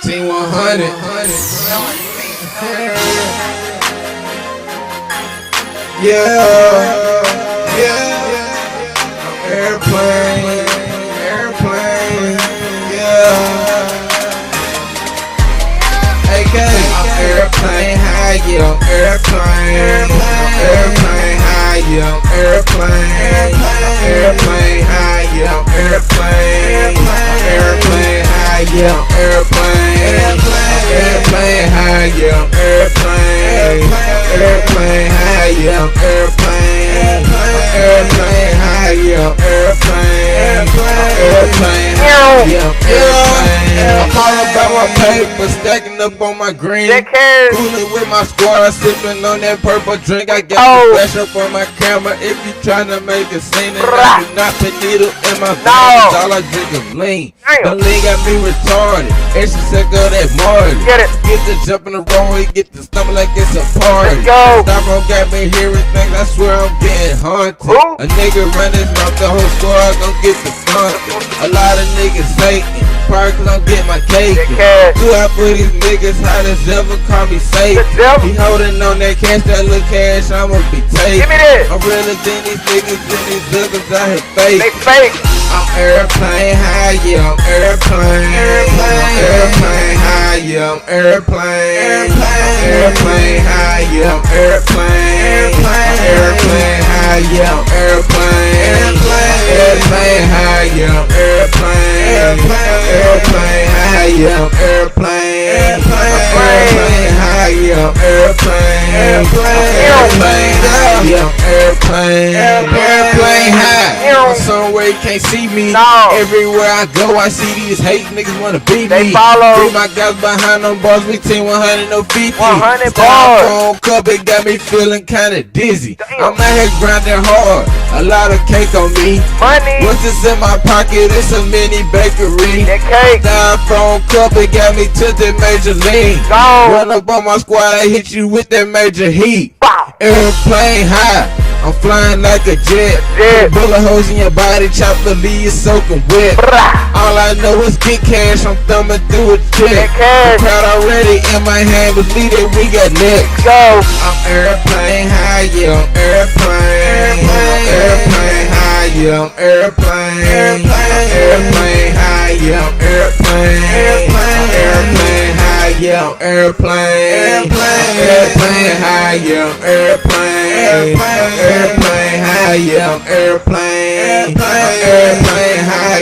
Team 100. Yeah. Airplane. Yeah. AK. Airplane high, yeah. Airplane high, yeah. Airplane high, yeah. Airplane high, yeah. Airplane high, yeah. Airplane high, yeah. Airplane high, yeah. Airplane high, yeah. I'm all about my paper, stacking up on my green. Cooling with my squad, sipping on that purple drink. I got the flash up on my camera. If you tryna make a scene, and I do not put needle in my veins. All I drink is lean. The lean got me retarded. And she said, go that Marty. Get the jump in the road, he get the stomach like it's a party. Stop on got me hearing things, I swear I'm getting haunted. A nigga run his mouth, the whole squad gon' get the funk. A lot of niggas faking, probably cause I'm getting my cake. Too hot for these niggas, how the devil call me safe. He holding on that cash, that little cash, I'ma be taking. I'm realer than these niggas and these niggas out here fake. I'm airplane high, yeah, I'm airplane high, yeah, I'm airplane high, yeah, I'm airplane high, yeah, I'm airplane high, yeah, I'm airplane high, yeah, I'm airplane high, yeah, I'm airplane high. I'm somewhere you can't see me. Everywhere I go, I see these hate niggas wanna beat me. Free my guys behind them bars, we team 100, no 50. Styrofoam cup, it got me feeling kinda dizzy. I'm out here grinding hard, a lot of cake on me. What's this in my pocket? It's a mini bakery. Styrofoam cup, it got me to the major league. Run up on my squad, I hit you with that major heat. Airplane high, I'm flying like a jet. Bullet holes in your body, chopper leaves soaking wet. All I know is get cash, I'm thumbing through a check. The crowd already in my hand, believe that we got next. I'm airplane high, yeah, I'm airplane high, yeah, I'm airplane high, yeah, I'm airplane high, yeah, I'm airplane high, yeah, I'm airplane high, yeah, I'm airplane high, yeah, I'm airplane high,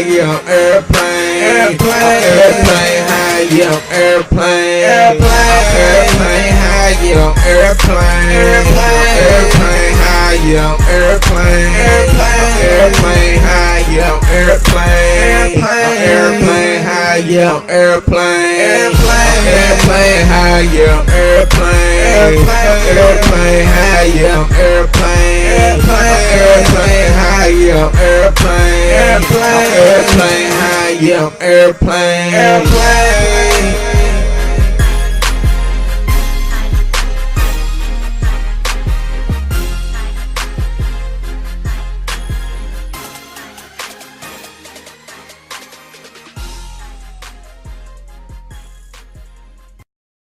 yeah, I'm airplane high, yeah, I'm airplane high, yeah, I'm airplane high, yeah, I'm airplane high, yeah, I'm airplane high, yeah, I'm airplane high, yeah, I'm airplane high, yeah, I'm airplane high, yeah, I'm airplane